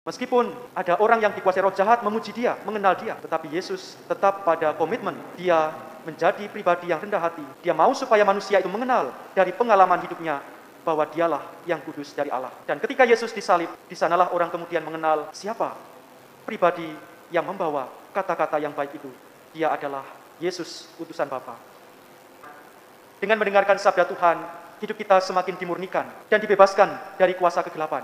Meskipun ada orang yang dikuasai roh jahat memuji dia, mengenal dia, tetapi Yesus tetap pada komitmen. Dia menjadi pribadi yang rendah hati. Dia mau supaya manusia itu mengenal dari pengalaman hidupnya bahwa dialah yang kudus dari Allah. Dan ketika Yesus disalib, di sanalah orang kemudian mengenal siapa pribadi yang membawa kata-kata yang baik itu. Dia adalah Yesus, utusan Bapa. Dengan mendengarkan sabda Tuhan, hidup kita semakin dimurnikan dan dibebaskan dari kuasa kegelapan.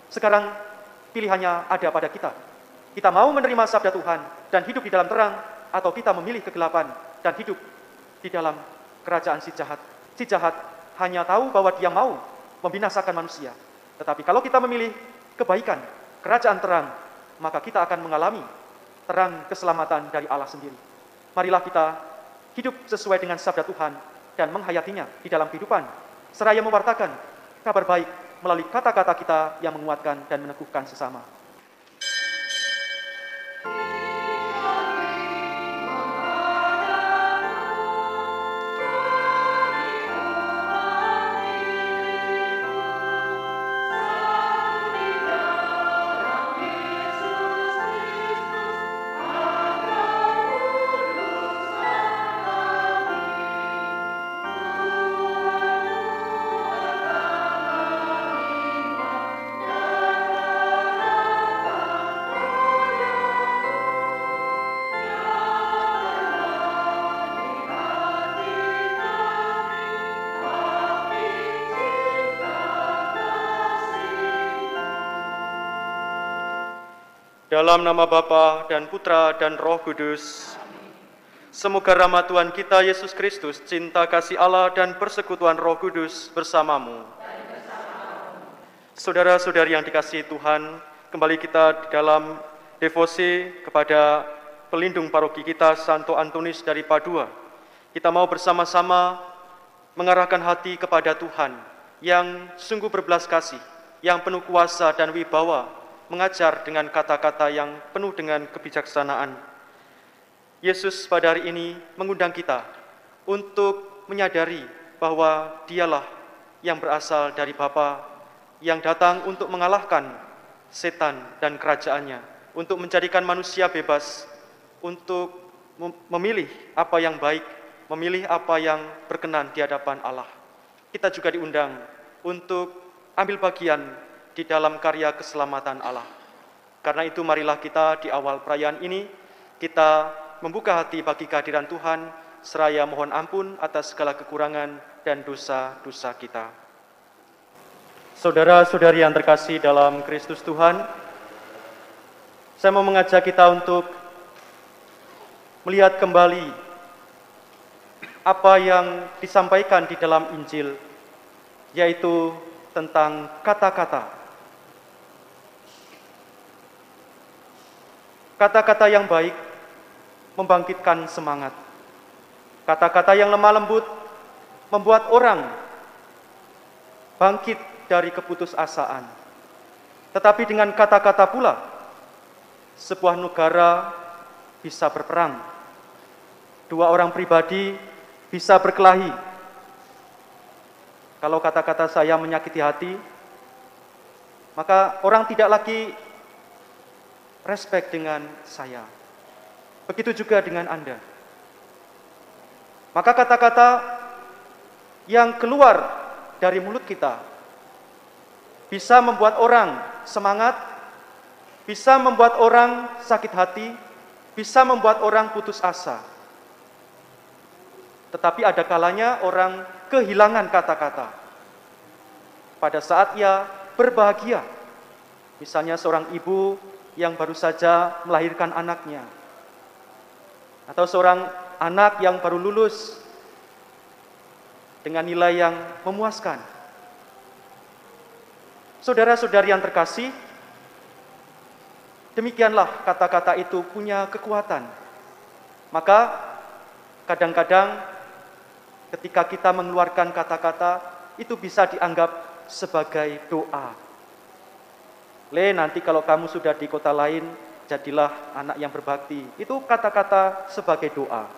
Sekarang pilihannya ada pada kita. Kita mau menerima sabda Tuhan dan hidup di dalam terang, atau kita memilih kegelapan dan hidup di dalam kerajaan si jahat. Si jahat hanya tahu bahwa dia mau membinasakan manusia. Tetapi kalau kita memilih kebaikan, kerajaan terang, maka kita akan mengalami terang keselamatan dari Allah sendiri. Marilah kita hidup sesuai dengan sabda Tuhan dan menghayatinya di dalam kehidupan, seraya mewartakan kabar baik melalui kata-kata kita yang menguatkan dan meneguhkan sesama. Dalam nama Bapa dan Putra dan Roh Kudus. Semoga rahmat Tuhan kita Yesus Kristus, cinta kasih Allah dan persekutuan Roh Kudus bersamamu. Saudara-saudari yang dikasihi Tuhan, kembali kita di dalam devosi kepada pelindung paroki kita, Santo Antonius dari Padua. Kita mau bersama-sama mengarahkan hati kepada Tuhan yang sungguh berbelas kasih, yang penuh kuasa dan wibawa, mengajar dengan kata-kata yang penuh dengan kebijaksanaan. Yesus pada hari ini mengundang kita untuk menyadari bahwa dialah yang berasal dari Bapa, yang datang untuk mengalahkan setan dan kerajaannya, untuk menjadikan manusia bebas, untuk memilih apa yang baik, memilih apa yang berkenan di hadapan Allah. Kita juga diundang untuk ambil bagian di dalam karya keselamatan Allah. Karena itu marilah kita di awal perayaan ini, kita membuka hati bagi kehadiran Tuhan, seraya mohon ampun atas segala kekurangan dan dosa-dosa kita. Saudara-saudari yang terkasih dalam Kristus Tuhan, saya mau mengajak kita untuk melihat kembali apa yang disampaikan di dalam Injil, yaitu tentang kata-kata. Kata-kata yang baik membangkitkan semangat. Kata-kata yang lemah lembut membuat orang bangkit dari keputusasaan. Tetapi dengan kata-kata pula, sebuah negara bisa berperang. Dua orang pribadi bisa berkelahi. Kalau kata-kata saya menyakiti hati, maka orang tidak lagi respect dengan saya. Begitu juga dengan Anda. Maka kata-kata yang keluar dari mulut kita bisa membuat orang semangat, bisa membuat orang sakit hati, bisa membuat orang putus asa. Tetapi ada kalanya orang kehilangan kata-kata. Pada saat ia berbahagia, misalnya seorang ibu yang baru saja melahirkan anaknya, atau seorang anak yang baru lulus dengan nilai yang memuaskan. Saudara-saudari yang terkasih, demikianlah kata-kata itu punya kekuatan. Maka kadang-kadang ketika kita mengeluarkan kata-kata, itu bisa dianggap sebagai doa. Nanti kalau kamu sudah di kota lain, jadilah anak yang berbakti. Itu kata-kata sebagai doa.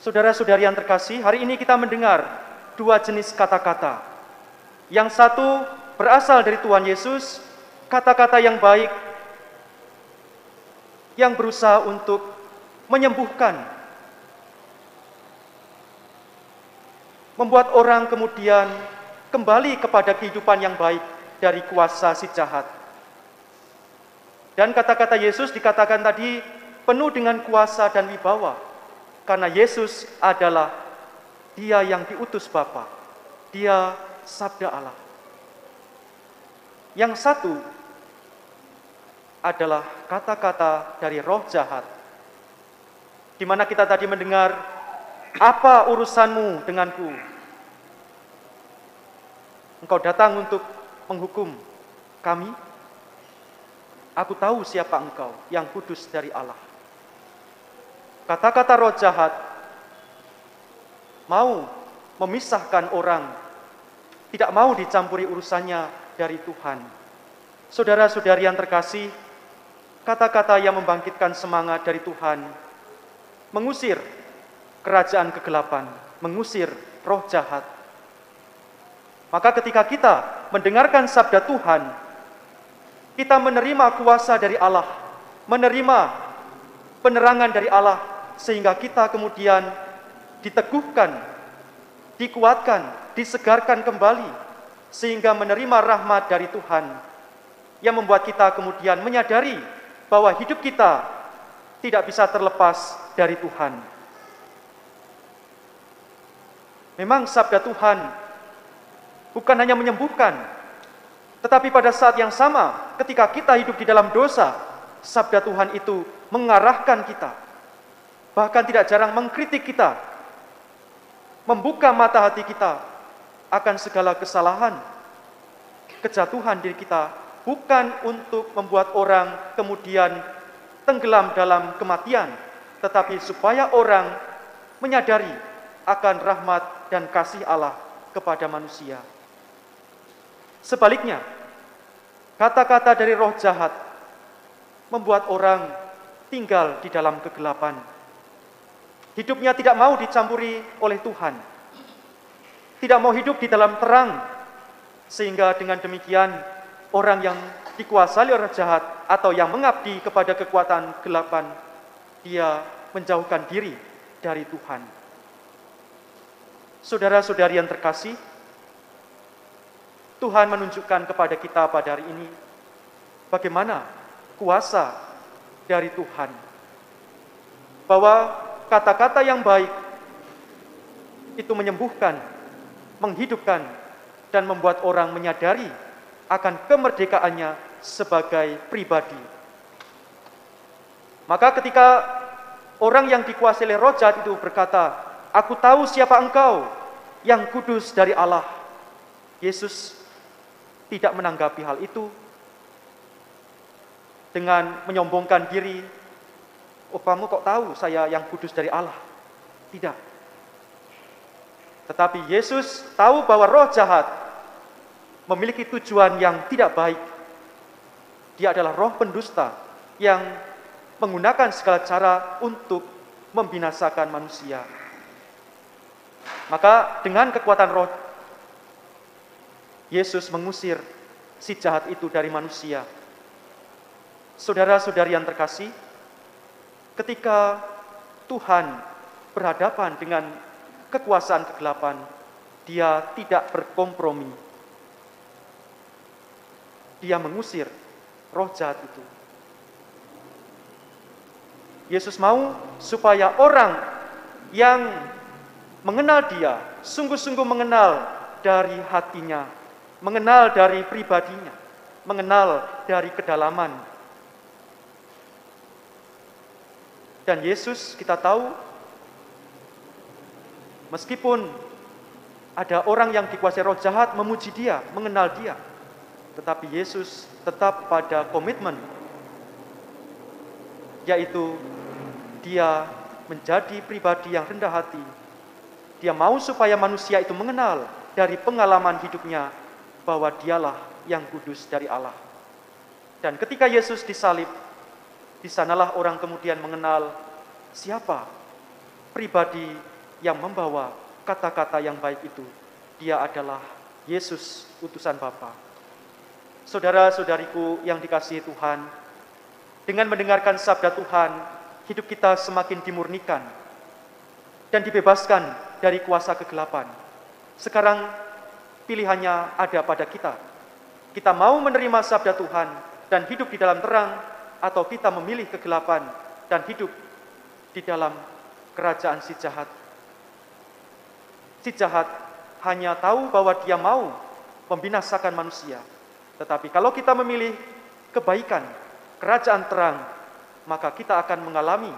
Saudara-saudari yang terkasih, hari ini kita mendengar dua jenis kata-kata. Yang satu berasal dari Tuhan Yesus, kata-kata yang baik yang berusaha untuk menyembuhkan, membuat orang kemudian kembali kepada kehidupan yang baik dari kuasa si jahat. Dan kata-kata Yesus dikatakan tadi penuh dengan kuasa dan wibawa, karena Yesus adalah Dia yang diutus Bapa. Dia Sabda Allah. Yang satu adalah kata-kata dari roh jahat, di mana kita tadi mendengar, apa urusanmu denganku? Engkau datang untuk menghukum kami? Aku tahu siapa engkau, yang kudus dari Allah. Kata-kata roh jahat mau memisahkan orang, tidak mau dicampuri urusannya dari Tuhan. Saudara-saudari yang terkasih, kata-kata yang membangkitkan semangat dari Tuhan, mengusir kerajaan kegelapan, mengusir roh jahat. Maka ketika kita mendengarkan sabda Tuhan, kita menerima kuasa dari Allah, menerima penerangan dari Allah, sehingga kita kemudian diteguhkan, dikuatkan, disegarkan kembali, sehingga menerima rahmat dari Tuhan, yang membuat kita kemudian menyadari bahwa hidup kita tidak bisa terlepas dari Tuhan. Memang sabda Tuhan bukan hanya menyembuhkan, tetapi pada saat yang sama, ketika kita hidup di dalam dosa, sabda Tuhan itu mengarahkan kita, bahkan tidak jarang mengkritik kita, membuka mata hati kita akan segala kesalahan, kejatuhan diri kita, bukan untuk membuat orang kemudian tenggelam dalam kematian, tetapi supaya orang menyadari akan rahmat dan kasih Allah kepada manusia. Sebaliknya, kata-kata dari roh jahat membuat orang tinggal di dalam kegelapan. Hidupnya tidak mau dicampuri oleh Tuhan, tidak mau hidup di dalam terang, sehingga dengan demikian orang yang dikuasai oleh roh jahat atau yang mengabdi kepada kekuatan kegelapan, dia menjauhkan diri dari Tuhan. Saudara-saudari yang terkasih, Tuhan menunjukkan kepada kita pada hari ini bagaimana kuasa dari Tuhan, bahwa kata-kata yang baik itu menyembuhkan, menghidupkan, dan membuat orang menyadari akan kemerdekaannya sebagai pribadi. Maka ketika orang yang dikuasai oleh roh jahat itu berkata, aku tahu siapa engkau, yang kudus dari Allah, Yesus tidak menanggapi hal itu dengan menyombongkan diri. Oh, kamu kok tahu saya yang kudus dari Allah? Tidak. Tetapi Yesus tahu bahwa roh jahat memiliki tujuan yang tidak baik. Dia adalah roh pendusta yang menggunakan segala cara untuk membinasakan manusia. Maka dengan kekuatan roh, Yesus mengusir si jahat itu dari manusia. Saudara-saudari yang terkasih, ketika Tuhan berhadapan dengan kekuasaan kegelapan, Dia tidak berkompromi. Dia mengusir roh jahat itu. Yesus mau supaya orang yang mengenal Dia, sungguh-sungguh mengenal dari hatinya, mengenal dari pribadinya, mengenal dari kedalaman. Dan Yesus, kita tahu, meskipun ada orang yang dikuasai roh jahat memuji Dia, mengenal Dia, tetapi Yesus tetap pada komitmen, yaitu Dia menjadi pribadi yang rendah hati. Dia mau supaya manusia itu mengenal dari pengalaman hidupnya bahwa Dialah yang kudus dari Allah. Dan ketika Yesus disalib, di sanalah orang kemudian mengenal siapa pribadi yang membawa kata-kata yang baik itu. Dia adalah Yesus, utusan Bapa. Saudara-saudariku yang dikasihi Tuhan, dengan mendengarkan sabda Tuhan, hidup kita semakin dimurnikan dan dibebaskan dari kuasa kegelapan. Sekarang pilihannya ada pada kita. Kita mau menerima sabda Tuhan dan hidup di dalam terang, atau kita memilih kegelapan dan hidup di dalam kerajaan si jahat. Si jahat hanya tahu bahwa dia mau membinasakan manusia. Tetapi kalau kita memilih kebaikan, kerajaan terang, maka kita akan mengalami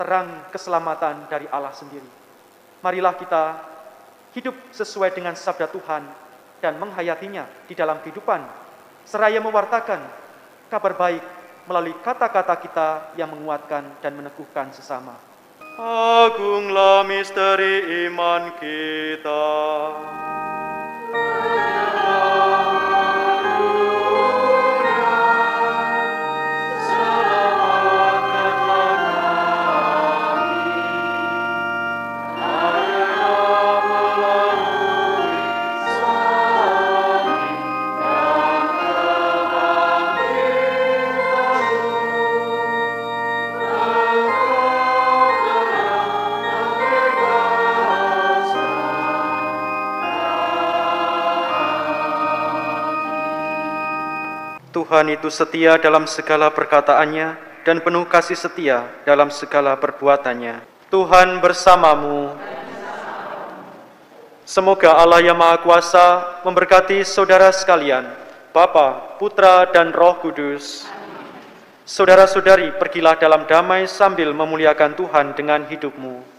terang keselamatan dari Allah sendiri. Marilah kita hidup sesuai dengan sabda Tuhan dan menghayatinya di dalam kehidupan, seraya mewartakan kabar baik melalui kata-kata kita yang menguatkan dan meneguhkan sesama. Agunglah misteri iman kita. Tuhan itu setia dalam segala perkataannya dan penuh kasih setia dalam segala perbuatannya. Tuhan bersamamu. Semoga Allah yang Maha Kuasa memberkati saudara sekalian, Bapa, Putra, dan Roh Kudus. Saudara-saudari, pergilah dalam damai sambil memuliakan Tuhan dengan hidupmu.